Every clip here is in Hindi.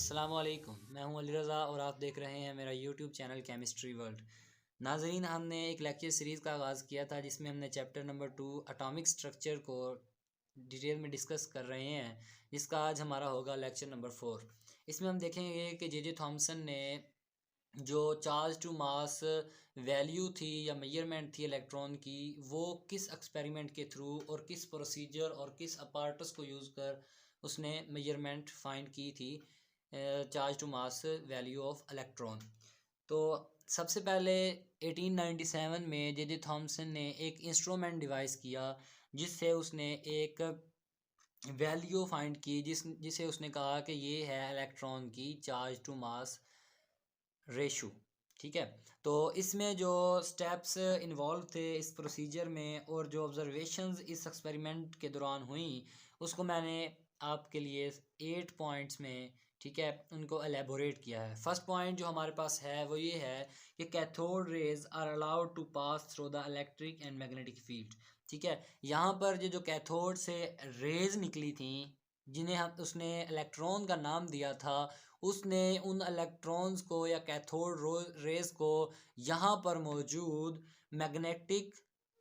अस्सलाम वालेकुम। मैं हूं अली रज़ा और आप देख रहे हैं मेरा यूट्यूब चैनल केमिस्ट्री वर्ल्ड। नाजरीन, हमने एक लेक्चर सीरीज़ का आगाज़ किया था जिसमें हमने चैप्टर नंबर 2 एटॉमिक स्ट्रक्चर को डिटेल में डिस्कस कर रहे हैं, जिसका आज हमारा होगा लेक्चर नंबर 4। इसमें हम देखेंगे कि जे थॉमसन ने जो चार्ज टू मास वैल्यू थी या मेजरमेंट थी इलेक्ट्रॉन की, वो किस एक्सपेरिमेंट के थ्रू और किस प्रोसीजर और किस अपार्टस को यूज़ कर उसने मेजरमेंट फाइंड की थी charge to mass value of electron. तो सबसे पहले 1897 में जे थॉमसन ने एक इंस्ट्रूमेंट डिवाइस किया जिससे उसने एक वैल्यू फाइंड की जिसे उसने कहा कि ये है इलेक्ट्रॉन की चार्ज टू मास रेशो। ठीक है, तो इसमें जो स्टेप्स इन्वॉल्व थे इस प्रोसीजर में और जो ऑब्जर्वेशंस इस एक्सपेरिमेंट के दौरान हुई उसको मैंने आपके लिए 8 पॉइंट्स में, ठीक है, उनको एलेबोरेट किया है। फर्स्ट पॉइंट जो हमारे पास है वो ये है कि cathode rays are allowed to pass through the electric and magnetic field. ठीक है, यहाँ पर जो कैथोड से रेज निकली थी जिन्हें हम उसने इलेक्ट्रॉन का नाम दिया था, उसने उन इलेक्ट्रॉन्स को या कैथोड रेज को यहाँ पर मौजूद मैग्नेटिक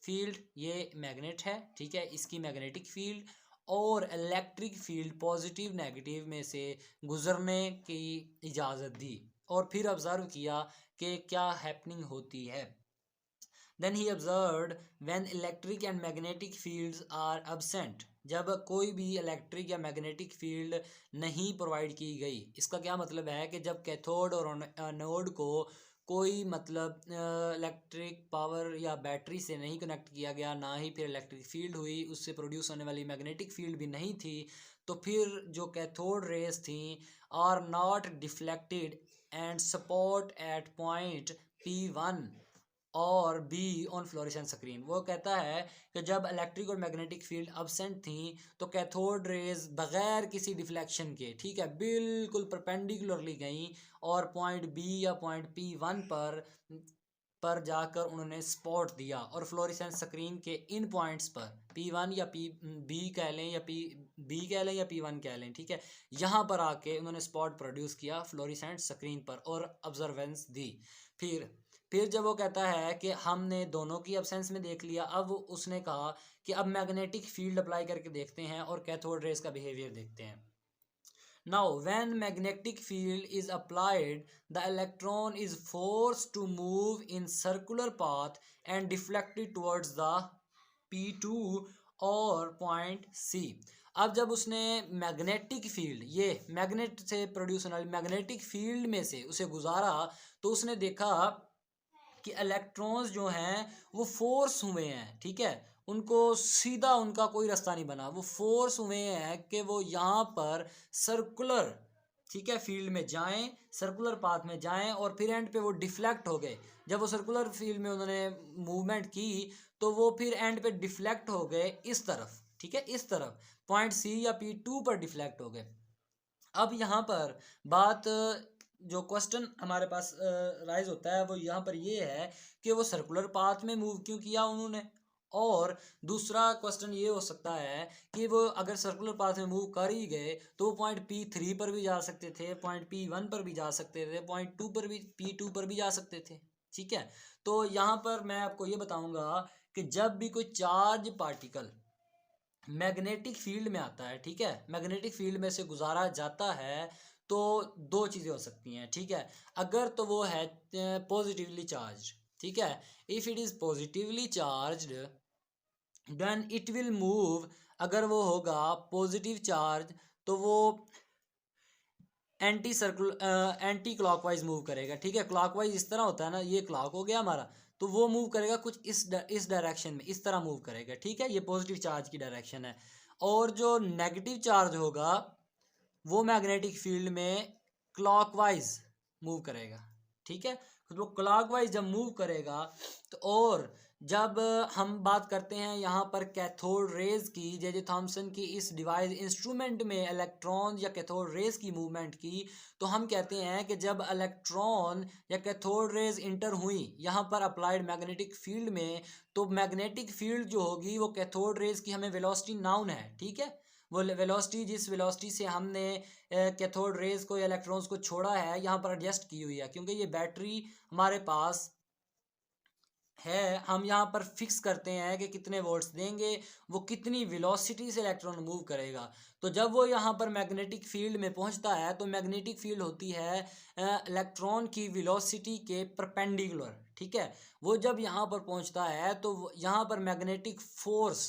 फील्ड, ये मैग्नेट है, ठीक है, इसकी मैग्नेटिक फील्ड और इलेक्ट्रिक फील्ड पॉजिटिव नेगेटिव में से गुजरने की इजाज़त दी और फिर ऑब्ज़र्व किया कि क्या हैपनिंग होती है। Then he observed when electric and magnetic fields are absent, जब कोई भी इलेक्ट्रिक या मैग्नेटिक फील्ड नहीं प्रोवाइड की गई। इसका क्या मतलब है कि जब कैथोड और एनोड को कोई मतलब इलेक्ट्रिक पावर या बैटरी से नहीं कनेक्ट किया गया, ना ही फिर इलेक्ट्रिक फील्ड हुई, उससे प्रोड्यूस होने वाली मैग्नेटिक फील्ड भी नहीं थी, तो फिर जो कैथोड रेज थी are not deflected and support at point P1 और बी ऑन फ्लोरेसेंस स्क्रीन। वो कहता है कि जब इलेक्ट्रिक और मैग्नेटिक फील्ड अब्सेंट थी तो कैथोड रेज बगैर किसी डिफ्लेक्शन के, ठीक है, बिल्कुल परपेंडिकुलरली गई और पॉइंट बी या पॉइंट P1 पर जाकर उन्होंने स्पॉट दिया और फ्लोरेसेंस स्क्रीन के इन पॉइंट्स पर P1 या बी कह लें या बी कह लें या P1 कह लें, ठीक है, यहाँ पर आके उन्होंने स्पॉट प्रोड्यूस किया फ्लोरेसेंट स्क्रीन पर और ऑब्जर्वेंस दी। फिर जब वो कहता है कि हमने दोनों की एब्सेंस में देख लिया, अब उसने कहा कि अब मैग्नेटिक फील्ड अप्लाई करके देखते हैं और कैथोड रेज का बिहेवियर देखते हैं। Now, when magnetic field is applied, the electron is forced to move in circular path and deflected towards the P2 और point C। अब जब उसने मैग्नेटिक फील्ड, ये मैग्नेट से प्रोड्यूस होने वाली मैग्नेटिक फील्ड में से उसे गुजारा, तो उसने देखा कि इलेक्ट्रॉन्स जो हैं वो फोर्स हुए हैं, ठीक है, उनको सीधा उनका कोई रास्ता नहीं बना, वो फोर्स हुए हैं कि वो यहाँ पर सर्कुलर, ठीक है, फील्ड में जाएं, सर्कुलर पाथ में जाएं और फिर एंड पे वो डिफ्लेक्ट हो गए। जब वो सर्कुलर फील्ड में उन्होंने मूवमेंट की तो वो फिर एंड पे डिफ्लेक्ट हो गए इस तरफ, ठीक है, इस तरफ पॉइंट सी या P2 पर डिफ्लेक्ट हो गए। अब यहाँ पर बात, जो क्वेश्चन हमारे पास राइज होता है वो यहाँ पर ये है कि वो सर्कुलर पाथ में मूव क्यों किया उन्होंने, और दूसरा क्वेश्चन ये हो सकता है कि वो अगर सर्कुलर पाथ में मूव कर ही गए तो वो पॉइंट P3 पर भी जा सकते थे, पॉइंट P1 पर भी जा सकते थे, पॉइंट 2 पर भी, P2 पर भी जा सकते थे, ठीक है। तो यहाँ पर मैं आपको ये बताऊंगा कि जब भी कोई चार्ज पार्टिकल मैग्नेटिक फील्ड में आता है, ठीक है, मैग्नेटिक फील्ड में से गुजारा जाता है तो दो चीज़ें हो सकती हैं, ठीक है। अगर तो वो है पॉजिटिवली चार्ज, ठीक है, if it is positively charged then it will move, अगर वो होगा पॉजिटिव चार्ज तो वो एंटी क्लॉकवाइज मूव करेगा, ठीक है। क्लॉकवाइज इस तरह होता है ना, ये क्लॉक हो गया हमारा, तो वो मूव करेगा कुछ इस डायरेक्शन में, इस तरह मूव करेगा, ठीक है, ये पॉजिटिव चार्ज की डायरेक्शन है। और जो नेगेटिव चार्ज होगा वो मैग्नेटिक फील्ड में क्लॉकवाइज मूव करेगा, ठीक है। तो वो क्लॉकवाइज जब मूव करेगा तो, और जब हम बात करते हैं यहाँ पर कैथोड रेज की, जे थॉमसन की इस डिवाइस इंस्ट्रूमेंट में इलेक्ट्रॉन या कैथोड रेज की मूवमेंट की, तो हम कहते हैं कि जब इलेक्ट्रॉन या कैथोड रेज इंटर हुई यहाँ पर अप्लाइड मैग्नेटिक फील्ड में, तो मैग्नेटिक फील्ड जो होगी वो कैथोड रेज की हमें वेलोसिटी नाउन है, ठीक है, वो वेलोसिटी जिस वेलोसिटी से हमने कैथोड रेज को या इलेक्ट्रॉन्स को छोड़ा है यहाँ पर एडजस्ट की हुई है, क्योंकि ये बैटरी हमारे पास है, हम यहाँ पर फिक्स करते हैं कि कितने वोल्ट्स देंगे, वो कितनी वेलोसिटी से इलेक्ट्रॉन मूव करेगा। तो जब वो यहाँ पर मैग्नेटिक फील्ड में पहुँचता है तो मैग्नेटिक फील्ड होती है इलेक्ट्रॉन की वेलोसिटी के परपेंडिकुलर, ठीक है। वो जब यहाँ पर पहुँचता है तो यहाँ पर मैग्नेटिक फोर्स,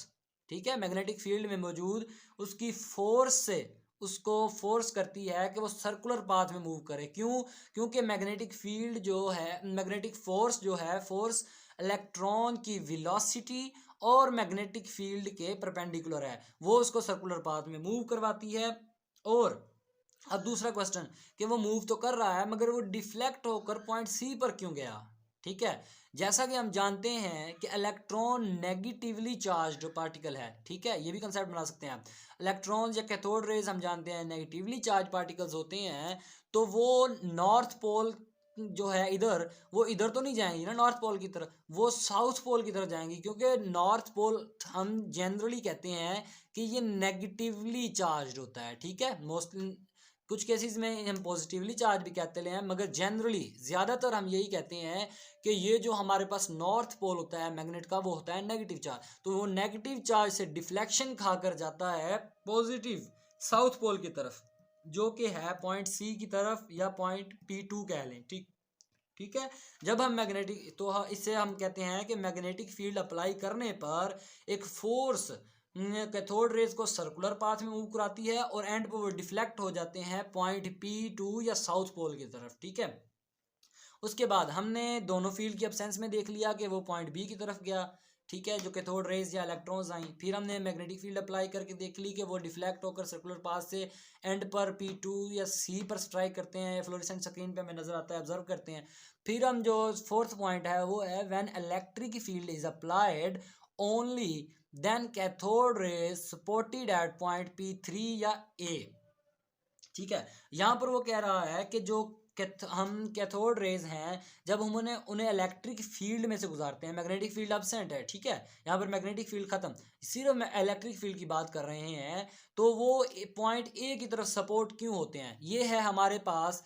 ठीक है, मैग्नेटिक फील्ड में मौजूद उसकी फोर्स से उसको फोर्स करती है कि वो सर्कुलर पाथ में मूव करे। क्यों? क्योंकि मैग्नेटिक फील्ड जो है, मैग्नेटिक फोर्स जो है, फोर्स इलेक्ट्रॉन की वेलोसिटी और मैग्नेटिक फील्ड के परपेंडिकुलर है, वो उसको सर्कुलर पाथ में मूव करवाती है। और अब दूसरा क्वेश्चन कि वो मूव तो कर रहा है मगर वो डिफ्लेक्ट होकर पॉइंट सी पर क्यों गया, ठीक है। जैसा कि हम जानते हैं कि इलेक्ट्रॉन नेगेटिवली चार्ज्ड पार्टिकल है, ठीक है, ये भी कंसेप्ट बना सकते हैं आप। इलेक्ट्रॉन या कैथोड रेज हम जानते हैं नेगेटिवली चार्ज पार्टिकल्स होते हैं, तो वो नॉर्थ पोल जो है इधर, वो इधर तो नहीं जाएंगी ना नॉर्थ पोल की तरफ, वो साउथ पोल की तरफ जाएंगी, क्योंकि नॉर्थ पोल हम जनरली कहते हैं कि ये नेगेटिवली चार्ज होता है, ठीक है। मोस्टली कुछ केसेस में हम पॉजिटिवली चार्ज भी कहते हैं, मगर जनरली ज़्यादातर हम यही कहते हैं कि ये जो हमारे पास नॉर्थ पोल होता है मैग्नेट का, वो होता है नेगेटिव चार्ज। तो वो नेगेटिव चार्ज से डिफ्लेक्शन खाकर जाता है पॉजिटिव साउथ पोल की तरफ, जो कि है पॉइंट सी की तरफ या पॉइंट P2 कह लें, ठीक, ठीक है। जब हम मैग्नेटिक, तो इससे हम कहते हैं कि मैग्नेटिक फील्ड अप्लाई करने पर एक फोर्स कैथोड रेज को सर्कुलर पाथ में मूव कराती है और एंड पर वो डिफ्लेक्ट हो जाते हैं पॉइंट P2 या साउथ पोल की तरफ, ठीक है। उसके बाद हमने दोनों फील्ड की एब्सेंस में देख लिया कि वो पॉइंट बी की तरफ गया, ठीक है, जो कैथोड रेज या इलेक्ट्रॉन्स आई। फिर हमने मैग्नेटिक फील्ड अप्लाई करके देख ली कि वो डिफ्लेक्ट होकर सर्कुलर पाथ से एंड पर P2 या C पर स्ट्राइक करते हैं, फ्लोरेसेंट स्क्रीन पे हमें नजर आता है, ऑब्जर्व करते हैं। फिर हम जो फोर्थ पॉइंट है वो है when electric field is applied only then cathode rays supported at point P3 या A, ठीक है। यहाँ पर वो कह रहा है कि जो हम कैथोड रेज हैं, जब हम उन्हें इलेक्ट्रिक फील्ड में से गुजारते हैं, मैग्नेटिक फील्ड एब्सेंट है, ठीक है, यहाँ पर मैग्नेटिक फील्ड खत्म, सिर्फ इलेक्ट्रिक फील्ड की बात कर रहे हैं, तो वो पॉइंट ए की तरफ सपोर्ट क्यों होते हैं? ये है हमारे पास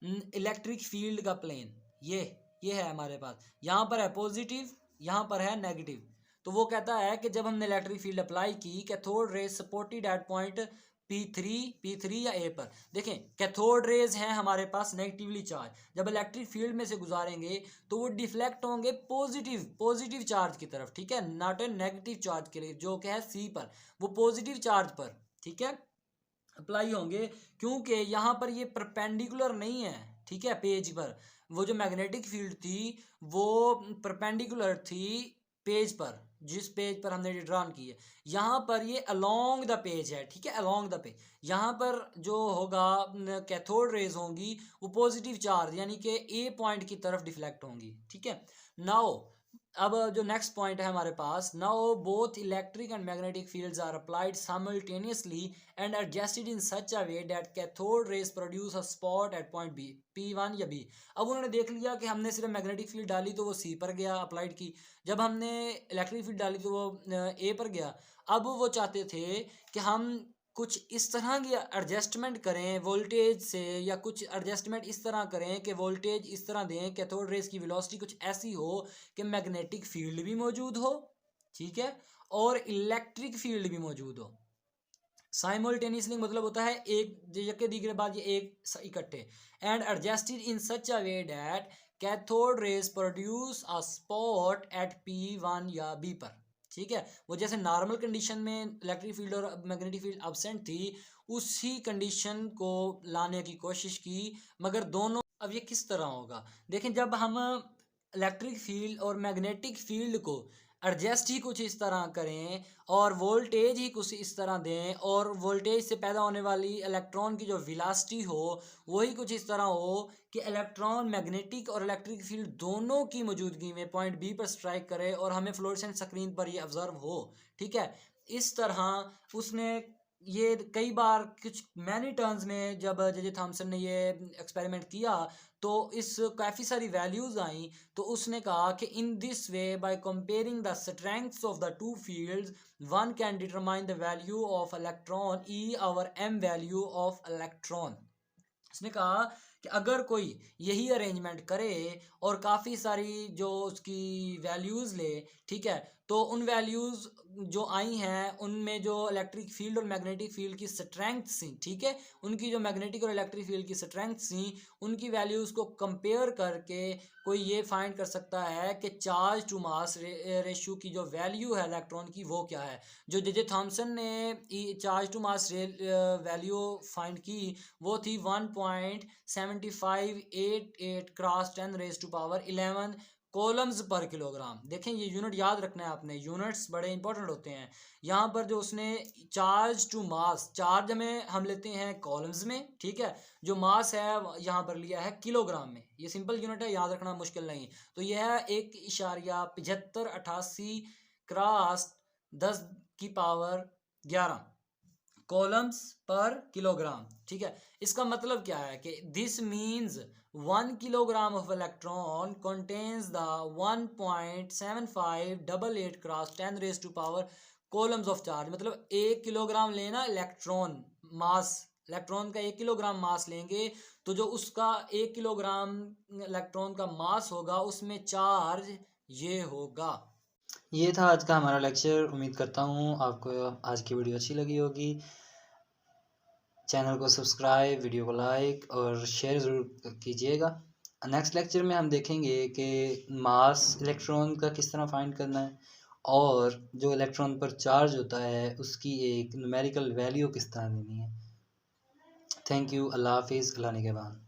इलेक्ट्रिक फील्ड का प्लेन, ये है हमारे पास, यहाँ पर है पॉजिटिव, यहाँ पर है नेगेटिव। तो वो कहता है कि जब हमने इलेक्ट्रिक फील्ड अप्लाई की, cathode rays supported at point P3 या A पर, देखें कैथोड रेज हैं हमारे पास नेगेटिवली चार्ज, जब इलेक्ट्रिक फील्ड में से गुजारेंगे तो वो डिफ्लेक्ट होंगे पॉजिटिव चार्ज की तरफ, ठीक है, नॉट ए नेगेटिव चार्ज के लिए, जो कि है C पर, वो पॉजिटिव चार्ज पर, ठीक है, अप्लाई होंगे, क्योंकि यहाँ पर ये परपेंडिकुलर नहीं है, ठीक है, पेज पर। वो जो मैग्नेटिक फील्ड थी वो परपेंडिकुलर थी पेज पर, जिस पेज पर हमने ड्रॉन की है, यहाँ पर ये अलोंग द पेज है, ठीक है, अलोंग द पेज। यहाँ पर जो होगा कैथोड रेज होंगी वो पॉजिटिव चार्ज यानी कि ए पॉइंट की तरफ डिफ्लेक्ट होंगी, ठीक है। नाउ अब जो नेक्स्ट पॉइंट है हमारे पास, now both electric and magnetic fields are applied simultaneously and adjusted in such a way that cathode rays produce a spot at point B, P1 या B। अब उन्होंने देख लिया कि हमने सिर्फ मैग्नेटिक फील्ड डाली तो वो C पर गया, अप्लाइड की, जब हमने इलेक्ट्रिक फील्ड डाली तो वो A पर गया। अब वो चाहते थे कि हम कुछ इस तरह की एडजस्टमेंट करें वोल्टेज से, या कुछ एडजस्टमेंट इस तरह करें कि वोल्टेज इस तरह दें, कैथोड रेज की वेलोसिटी कुछ ऐसी हो कि मैग्नेटिक फील्ड भी मौजूद हो, ठीक है, और इलेक्ट्रिक फील्ड भी मौजूद हो। साइमल्टेनियसली मतलब होता है एक के दिखने बाद ये एक इकट्ठे, and adjusted in such a way that cathode rays produce a spot at P1 या B पर, ठीक है। वो जैसे नॉर्मल कंडीशन में इलेक्ट्रिक फील्ड और मैग्नेटिक फील्ड एब्सेंट थी, उसी कंडीशन को लाने की कोशिश की, मगर दोनों, अब ये किस तरह होगा, देखें, जब हम इलेक्ट्रिक फील्ड और मैग्नेटिक फील्ड को एडजस्ट ही कुछ इस तरह करें और वोल्टेज ही कुछ इस तरह दें, और वोल्टेज से पैदा होने वाली इलेक्ट्रॉन की जो वेलोसिटी हो वही कुछ इस तरह हो कि इलेक्ट्रॉन मैग्नेटिक और इलेक्ट्रिक फील्ड दोनों की मौजूदगी में पॉइंट बी पर स्ट्राइक करे और हमें फ्लोरेसेंट स्क्रीन पर ये ऑब्जर्व हो, ठीक है। इस तरह उसने ये कई बार कुछ मैनी टर्म्स में जब जे थॉमसन ने ये एक्सपेरिमेंट किया तो इस काफ़ी सारी वैल्यूज़ आई, तो उसने कहा कि in this way by comparing the strengths of the two fields one can determine the value of electron E और एम वैल्यू ऑफ इलेक्ट्रॉन। उसने कहा कि अगर कोई यही अरेंजमेंट करे और काफ़ी सारी जो उसकी वैल्यूज़ ले, ठीक है, तो उन वैल्यूज़ जो आई हैं उनमें जो इलेक्ट्रिक फील्ड और मैग्नेटिक फील्ड की स्ट्रेंथ थी, ठीक है, उनकी जो मैग्नेटिक और इलेक्ट्रिक फील्ड की स्ट्रेंथ थी उनकी वैल्यूज़ को कंपेयर करके कोई ये फाइंड कर सकता है कि चार्ज टू मास रेशियो की जो वैल्यू है इलेक्ट्रॉन की वो क्या है। जो जे थॉमसन ने charge to mass value find की वो थी 1.7588 क्रॉस 10⁻11 कॉलम्स पर किलोग्राम। देखें ये यूनिट याद रखना है आपने, यूनिट्स बड़े इंपॉर्टेंट होते हैं। यहाँ पर जो उसने चार्ज टू मास, चार्ज में हम लेते हैं कॉलम्स में, ठीक है, जो मास है यहाँ पर लिया है किलोग्राम में। ये सिंपल यूनिट है, याद रखना मुश्किल नहीं। तो यह है 1.7588 क्रॉस 10⁻11 कॉलम्स पर किलोग्राम, ठीक है। इसका मतलब क्या है कि this means 1 kilogram of electron contains the 1.7588 cross 10⁻⁴ columns of charge. मतलब 1 किलोग्राम लेना इलेक्ट्रॉन मास, इलेक्ट्रॉन का 1 किलोग्राम मास लेंगे तो जो उसका 1 किलोग्राम इलेक्ट्रॉन का मास होगा उसमें चार्ज ये होगा। ये था आज का हमारा लेक्चर। उम्मीद करता हूँ आपको आज की वीडियो अच्छी लगी होगी। चैनल को सब्सक्राइब, वीडियो को लाइक और शेयर ज़रूर कीजिएगा। नेक्स्ट लेक्चर में हम देखेंगे कि मास इलेक्ट्रॉन का किस तरह फाइंड करना है और जो इलेक्ट्रॉन पर चार्ज होता है उसकी एक न्यूमेरिकल वैल्यू किस तरह देनी है। Thank you. अल्लाह हाफिज़। अल्लाह निगहबान।